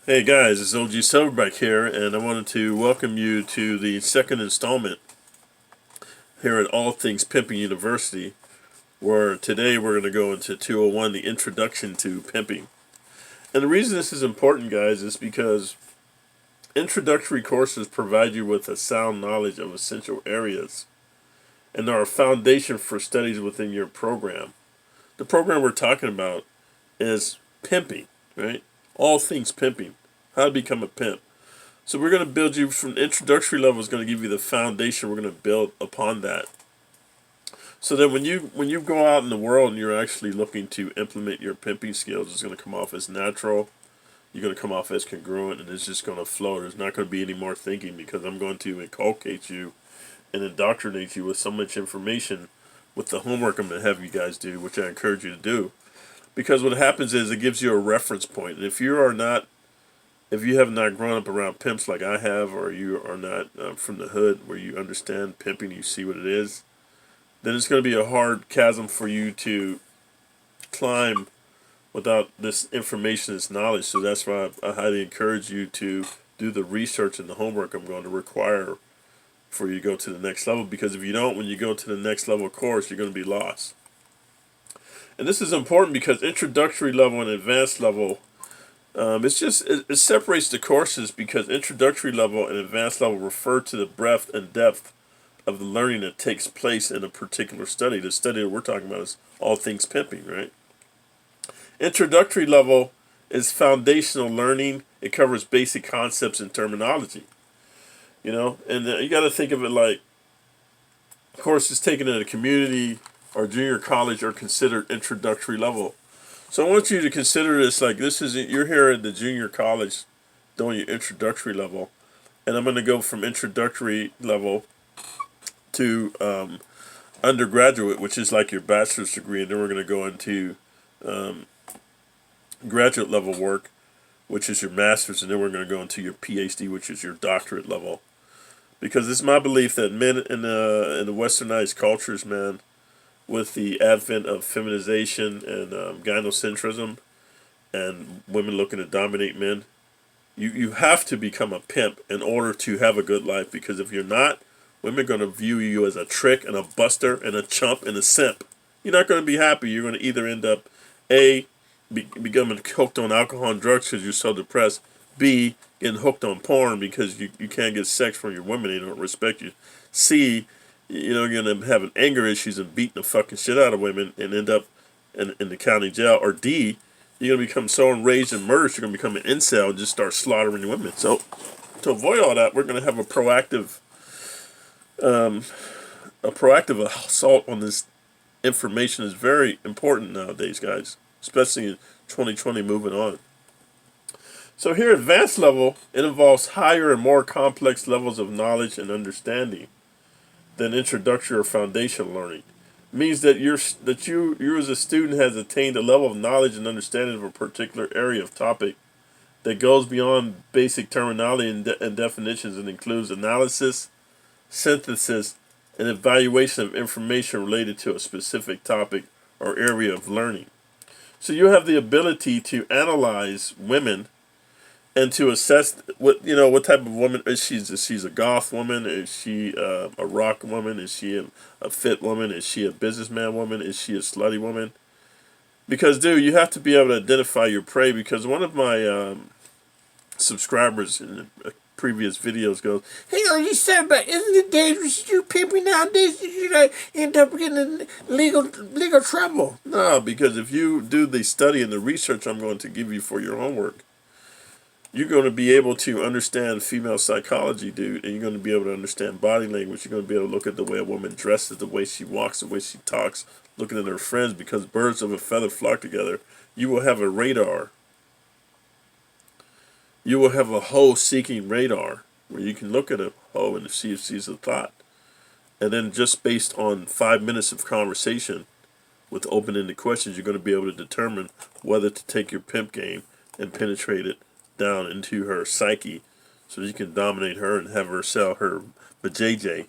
Hey guys, it's OG Silverback here, and I wanted to welcome you to the second installment here at All Things Pimping University, where today we're going to go into 201, the Introduction to Pimping. And the reason this is important, guys, is because introductory courses provide you with a sound knowledge of essential areas, and are a foundation for studies within your program. The program we're talking about is pimping, right? All things pimping. How to become a pimp. So we're going to build you from the introductory level is going to give you the foundation. We're going to build upon that. So that when you go out in the world and you're actually looking to implement your pimping skills, it's going to come off as natural. You're going to come off as congruent, and it's just going to flow. There's not going to be any more thinking because I'm going to inculcate you and indoctrinate you with so much information with the homework I'm going to have you guys do, which I encourage you to do. Because what happens is it gives you a reference point. And if you have not grown up around pimps like I have, or you are not from the hood where you understand pimping, you see what it is, then it's going to be a hard chasm for you to climb without this information, this knowledge. So that's why I highly encourage you to do the research and the homework I'm going to require for you to go to the next level. Because if you don't, when you go to the next level course, you're going to be lost. And this is important because introductory level and advanced level, it separates the courses because introductory level and advanced level refer to the breadth and depth of the learning that takes place in a particular study. The study that we're talking about is all things pimping, right? Introductory level is foundational learning. It covers basic concepts and terminology, and you got to think of it like courses taken in a community or junior college are considered introductory level. So I want you to consider this like you're here at the junior college doing your introductory level, and I'm going to go from introductory level to undergraduate, which is like your bachelor's degree, and then we're going to go into graduate level work, which is your master's, and then we're going to go into your PhD, which is your doctorate level. Because it's my belief that men in the westernized cultures, man, with the advent of feminization and gynocentrism and women looking to dominate men, you have to become a pimp in order to have a good life. Because if you're not, women are going to view you as a trick and a buster and a chump and a simp. You're not going to be happy. You're going to either end up becoming hooked on alcohol and drugs because you're so depressed. B, getting hooked on porn because you can't get sex from your women. They don't respect you. C, you're going to have anger issues and beating the fucking shit out of women and end up in the county jail. Or D, you're going to become so enraged and murderous, you're going to become an incel and just start slaughtering women. So to avoid all that, we're going to have a proactive assault on this information is very important nowadays, guys, especially in 2020 moving on. So here, advanced level, it involves higher and more complex levels of knowledge and understanding than introductory or foundational learning. It means that you as a student has attained a level of knowledge and understanding of a particular area of topic that goes beyond basic terminology and definitions and includes analysis, synthesis, and evaluation of information related to a specific topic or area of learning. So you have the ability to analyze women and to assess what type of woman is she. Is she a goth woman? Is she a rock woman? Is she a fit woman? Is she a businessman woman? Is she a slutty woman? Because, dude, you have to be able to identify your prey. Because one of my subscribers in the previous videos goes, "Hey, are you saying about isn't it dangerous to do pimping nowadays? You end up getting in legal trouble." No, because if you do the study and the research I'm going to give you for your homework, you're going to be able to understand female psychology, dude, and you're going to be able to understand body language. You're going to be able to look at the way a woman dresses, the way she walks, the way she talks, looking at her friends, because birds of a feather flock together. You will have a radar. You will have a hoe-seeking radar where you can look at a hoe and see if she's a thought. And then just based on 5 minutes of conversation with open-ended questions, you're going to be able to determine whether to take your pimp game and penetrate it down into her psyche so you can dominate her and have her sell her vajayjay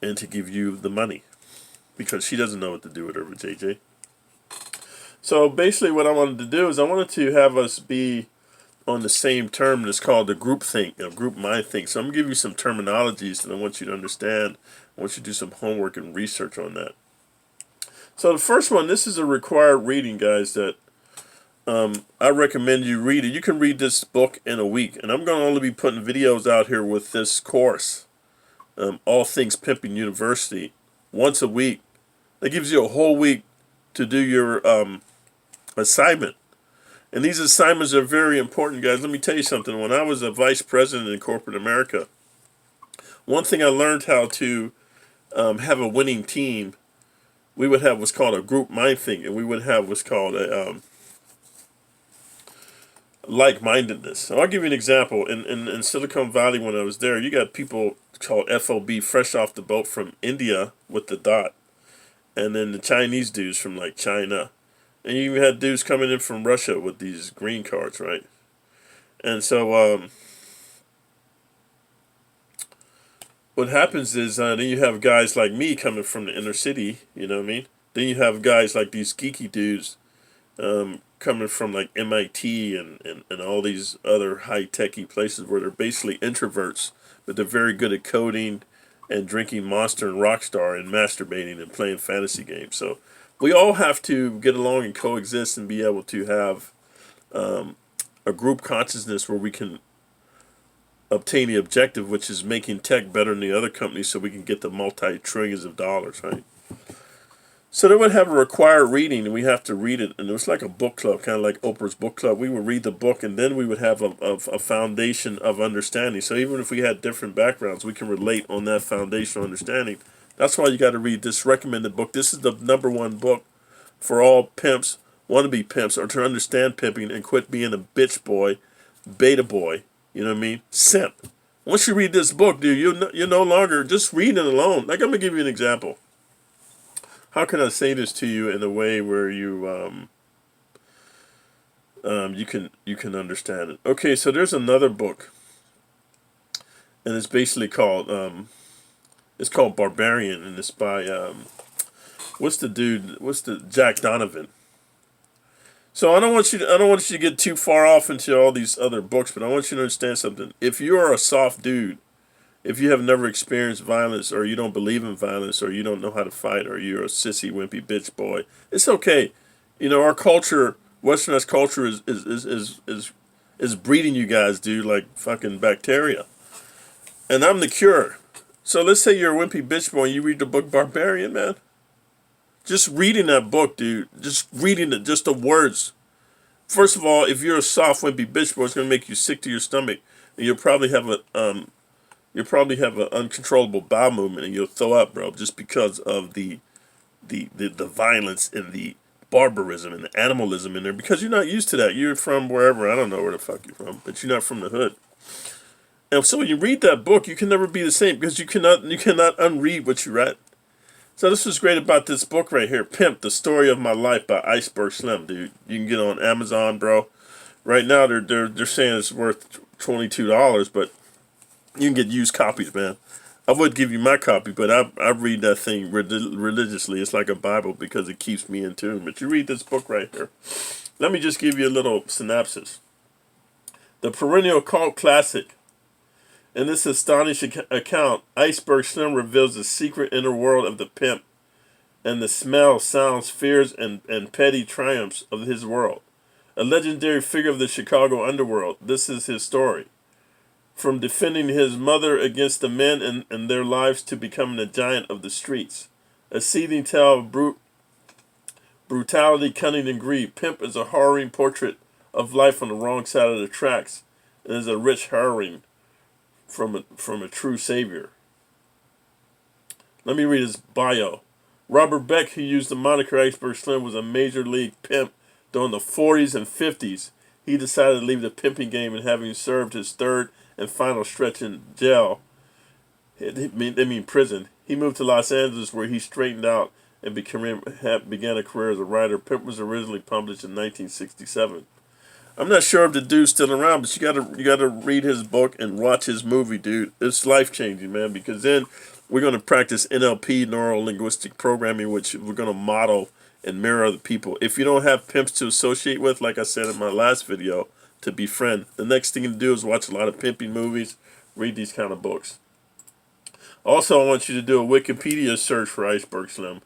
and to give you the money because she doesn't know what to do with her vajayjay. So basically what I wanted to do is I wanted to have us be on the same term, and it's called the group think, group mind think. So I'm going to give you some terminologies that I want you to understand. I want you to do some homework and research on that. So the first one, this is a required reading, guys, that I recommend you read it. You can read this book in a week, and I'm going to only be putting videos out here with this course, All Things Pimping University, once a week. That gives you a whole week to do your assignment. And these assignments are very important, guys. Let me tell you something. When I was a vice president in corporate America, one thing I learned how to have a winning team. We would have what's called a group mind think, and we would have what's called a like-mindedness. So I'll give you an example. In Silicon Valley, when I was there, you got people called FOB, fresh off the boat from India with the dot, and then the Chinese dudes from like China, and you even had dudes coming in from Russia with these green cards, right? And so what happens is then you have guys like me coming from the inner city, you know what I mean? Then you have guys like these geeky dudes coming from like MIT and all these other high-techy places where they're basically introverts, but they're very good at coding and drinking Monster and Rockstar and masturbating and playing fantasy games. So we all have to get along and coexist and be able to have a group consciousness where we can obtain the objective, which is making tech better than the other companies so we can get the multi-trillions of dollars, right? So they would have a required reading, and we have to read it, and it was like a book club, kind of like Oprah's book club. We would read the book, and then we would have a foundation of understanding. So even if we had different backgrounds, we can relate on that foundational understanding. That's why you got to read this recommended book. This is the #1 book for all pimps, wannabe pimps, or to understand pimping and quit being a bitch boy, beta boy, you know what I mean? Simp. Once you read this book, dude, you're no longer just reading it alone. Like, I'm going to give you an example. How can I say this to you in a way where you you can understand it? Okay, so there's another book, and it's basically called Barbarian, and it's by what's the Jack Donovan. So I don't want you to get too far off into all these other books, but I want you to understand something. If you are a soft dude, if you have never experienced violence, or you don't believe in violence, or you don't know how to fight, or you're a sissy, wimpy bitch boy, it's okay. You know, our culture, Westernized culture, is breeding you guys, dude, like fucking bacteria. And I'm the cure. So let's say you're a wimpy bitch boy and you read the book Barbarian, man. Just reading that book, dude. Just reading it, just the words. First of all, if you're a soft, wimpy bitch boy, it's gonna make you sick to your stomach, and you'll probably have an uncontrollable bowel movement, and you'll throw up, bro, just because of the violence and the barbarism and the animalism in there. Because you're not used to that. You're from wherever, I don't know where the fuck you're from, but you're not from the hood. And so when you read that book, you can never be the same because you cannot unread what you read. So this is great about this book right here, Pimp: The Story of My Life by Iceberg Slim, dude. You can get on Amazon, bro. Right now they're saying it's worth $22, but you can get used copies, man. I would give you my copy, but I read that thing religiously. It's like a Bible because it keeps me in tune. But you read this book right here. Let me just give you a little synopsis. The perennial cult classic. In this astonishing account, Iceberg Slim reveals the secret inner world of the pimp and the smells, sounds, fears, and petty triumphs of his world. A legendary figure of the Chicago underworld, this is his story. From defending his mother against the men and their lives to becoming a giant of the streets. A seething tale of brutality, cunning, and greed. Pimp is a harrowing portrait of life on the wrong side of the tracks and is a rich harrowing from a true savior. Let me read his bio. Robert Beck, who used the moniker Iceberg Slim, was a major league pimp during the 40s and 50s. He decided to leave the pimping game, and having served his third and final stretch in jail, prison, he moved to Los Angeles, where he straightened out and began a career as a writer. Pimp was originally published in 1967. I'm not sure if the dude's still around, but you gotta read his book and watch his movie, dude. It's life changing, man, because then we're gonna practice NLP, neuro linguistic programming, which we're gonna model and mirror other people. If you don't have pimps to associate with, like I said in my last video, to befriend. The next thing to do is watch a lot of pimping movies, read these kind of books. Also, I want you to do a Wikipedia search for Iceberg Slim.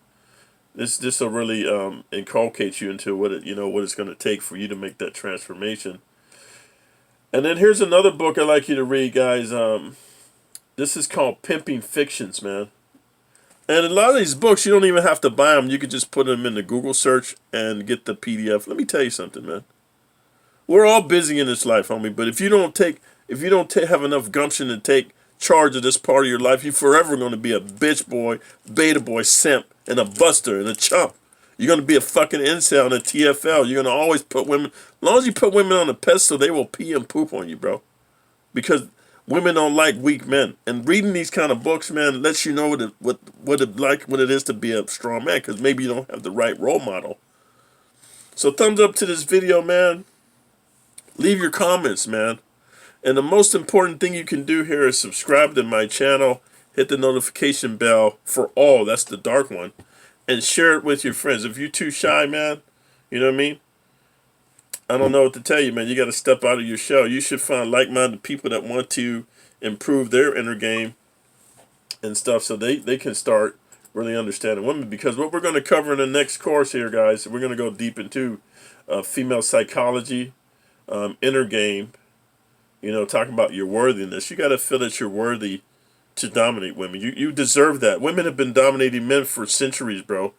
This will really inculcate you into what it's going to take for you to make that transformation. And then here's another book I'd like you to read, guys. This is called Pimping Fictions, man. And a lot of these books, you don't even have to buy them. You could just put them in the Google search and get the PDF. Let me tell you something, man. We're all busy in this life, homie. But if you don't have enough gumption to take charge of this part of your life, you're forever going to be a bitch boy, beta boy, simp, and a buster and a chump. You're going to be a fucking incel and a TFL. You're going to always put women, as long as you put women on a pedestal, they will pee and poop on you, bro. Because women don't like weak men. And reading these kind of books, man, lets you know what it is to be a strong man, because maybe you don't have the right role model. So thumbs up to this video, man. Leave your comments, man. And the most important thing you can do here is subscribe to my channel, hit the notification bell for all, that's the dark one, and share it with your friends. If you're too shy, man, you know what I mean? I don't know what to tell you, man. You got to step out of your shell. You should find like-minded people that want to improve their inner game and stuff, so they can start really understanding women. Because what we're going to cover in the next course here, guys, we're going to go deep into female psychology, inner game, talking about your worthiness. You got to feel that you're worthy to dominate women. You deserve that. Women have been dominating men for centuries, bro.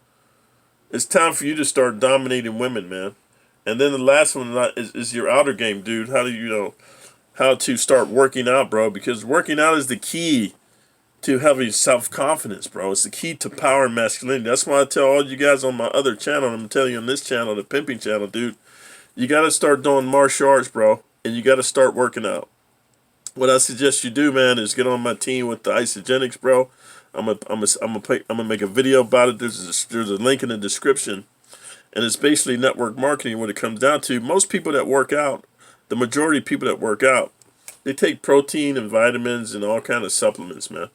It's time for you to start dominating women, man. And then the last one is your outer game, dude. How do you know how to start working out, bro? Because working out is the key to having self-confidence, bro. It's the key to power and masculinity. That's why I tell all you guys on my other channel, and I'm telling you on this channel, the Pimping channel, dude, you got to start doing martial arts, bro. And you got to start working out. What I suggest you do, man, is get on my team with the isogenics, bro. I'm gonna make a video about it. There's a link in the description, and it's basically network marketing. What it comes down to, most people that work out, the majority of people that work out, they take protein and vitamins and all kind of supplements, man.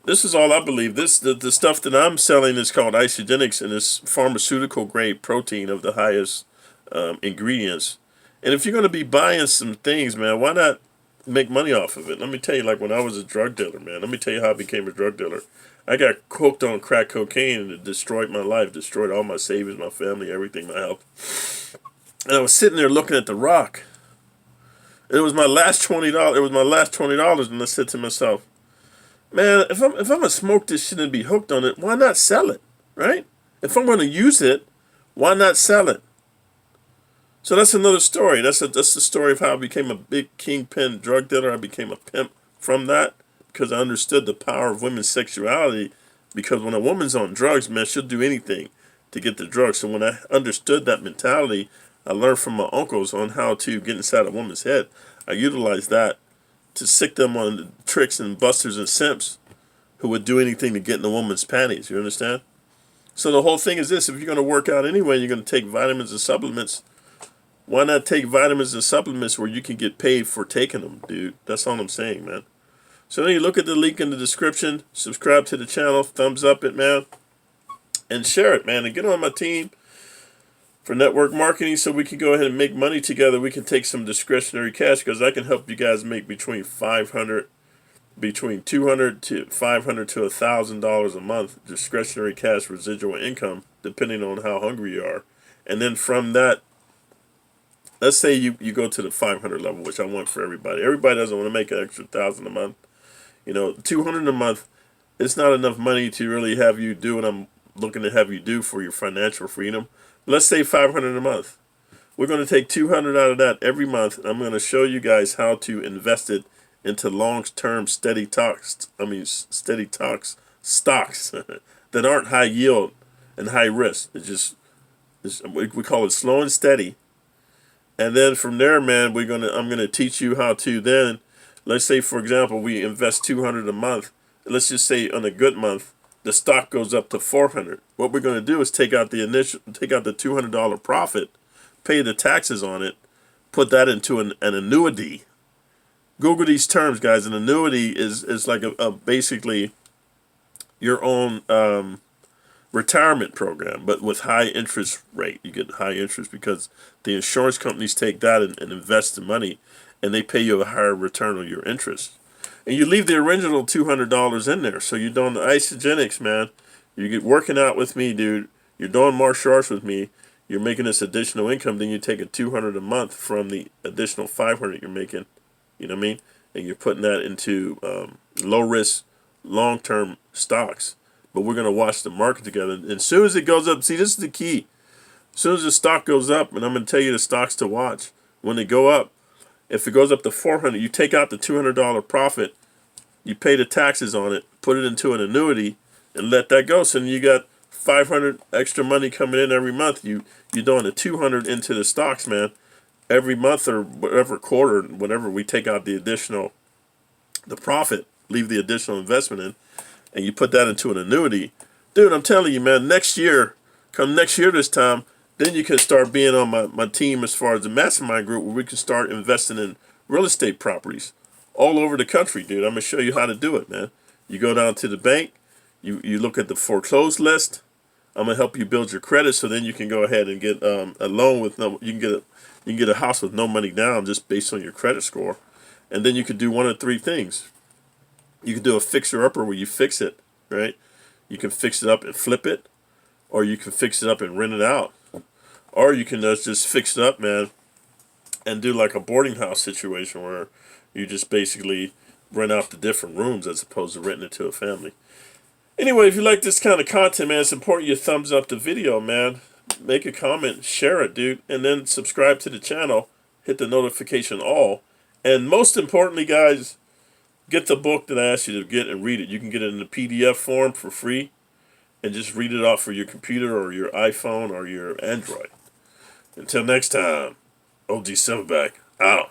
This is all I believe. The stuff that I'm selling is called isogenics, and it's pharmaceutical grade protein of the highest ingredients. And if you're going to be buying some things, man, why not make money off of it? Let me tell you, like when I was a drug dealer, man, let me tell you how I became a drug dealer. I got hooked on crack cocaine, and it destroyed my life, destroyed all my savings, my family, everything, my health. And I was sitting there looking at the rock. And it was my last $20. It was my last $20, and I said to myself, man, if I'm gonna smoke this shit and be hooked on it, why not sell it, right? If I'm gonna use it, why not sell it? So that's another story. That's the story of how I became a big kingpin drug dealer. I became a pimp from that because I understood the power of women's sexuality. Because when a woman's on drugs, man, she'll do anything to get the drugs. So when I understood that mentality, I learned from my uncles on how to get inside a woman's head. I utilized that to sick them on the tricks and busters and simps who would do anything to get in a woman's panties. You understand? So the whole thing is this: if you're going to work out anyway, you're going to take vitamins and supplements. Why not take vitamins and supplements where you can get paid for taking them, dude? That's all I'm saying, man. So then you look at the link in the description, subscribe to the channel, thumbs up it, man, and share it, man, and get on my team for network marketing so we can go ahead and make money together. We can take some discretionary cash because I can help you guys make between $200 to $500 to $1,000 a month discretionary cash residual income, depending on how hungry you are. And then from that, let's say you go to the 500 level, which I want for everybody. Everybody doesn't want to make an extra $1,000 a month. $200 a month, it's not enough money to really have you do what I'm looking to have you do for your financial freedom. Let's say $500 a month. We're going to take $200 out of that every month, and I'm going to show you guys how to invest it into long-term steady stocks that aren't high yield and high risk. We call it slow and steady. And then from there, man, I'm gonna teach you how to then, let's say for example, we invest $200 a month. Let's just say on a good month, the stock goes up to $400. What we're gonna do is take out the $200 profit, pay the taxes on it, put that into an annuity. Google these terms, guys. An annuity is like a basically your own retirement program, but with high interest rate. You get high interest because the insurance companies take that and invest the money, and they pay you a higher return on your interest. And you leave the original $200 in there. So you're doing the isogenics, man. You get working out with me, dude. You're doing martial arts with me. You're making this additional income. Then you take a $200 a month from the additional $500 you're making. You know what I mean? And you're putting that into low risk, long term stocks. But we're going to watch the market together. And as soon as it goes up, see, this is the key. As soon as the stock goes up, and I'm going to tell you the stocks to watch, when they go up, if it goes up to 400, you take out the $200 profit, you pay the taxes on it, put it into an annuity, and let that go. So then you got 500 extra money coming in every month. You're doing a 200 into the stocks, man. Every month or whatever quarter, whatever, we take out the profit, leave the additional investment in, and you put that into an annuity. Dude, I'm telling you, man, come next year this time, then you can start being on my team as far as the mastermind group, where we can start investing in real estate properties all over the country, dude. I'm going to show you how to do it, man. You go down to the bank, you look at the foreclosed list. I'm going to help you build your credit, so then you can go ahead and get a loan with you can get a house with no money down just based on your credit score. And then you could do one of three things. You can do a fixer-upper where you fix it, right? You can fix it up and flip it, or you can fix it up and rent it out. Or you can just fix it up, man, and do like a boarding house situation where you just basically rent out the different rooms as opposed to renting it to a family. Anyway, if you like this kind of content, man, it's important you thumbs up the video, man. Make a comment, share it, dude, and then subscribe to the channel. Hit the notification all. And most importantly, guys, get the book that I asked you to get and read it. You can get it in the PDF form for free and just read it off for your computer or your iPhone or your Android. Until next time, OG Silverback out.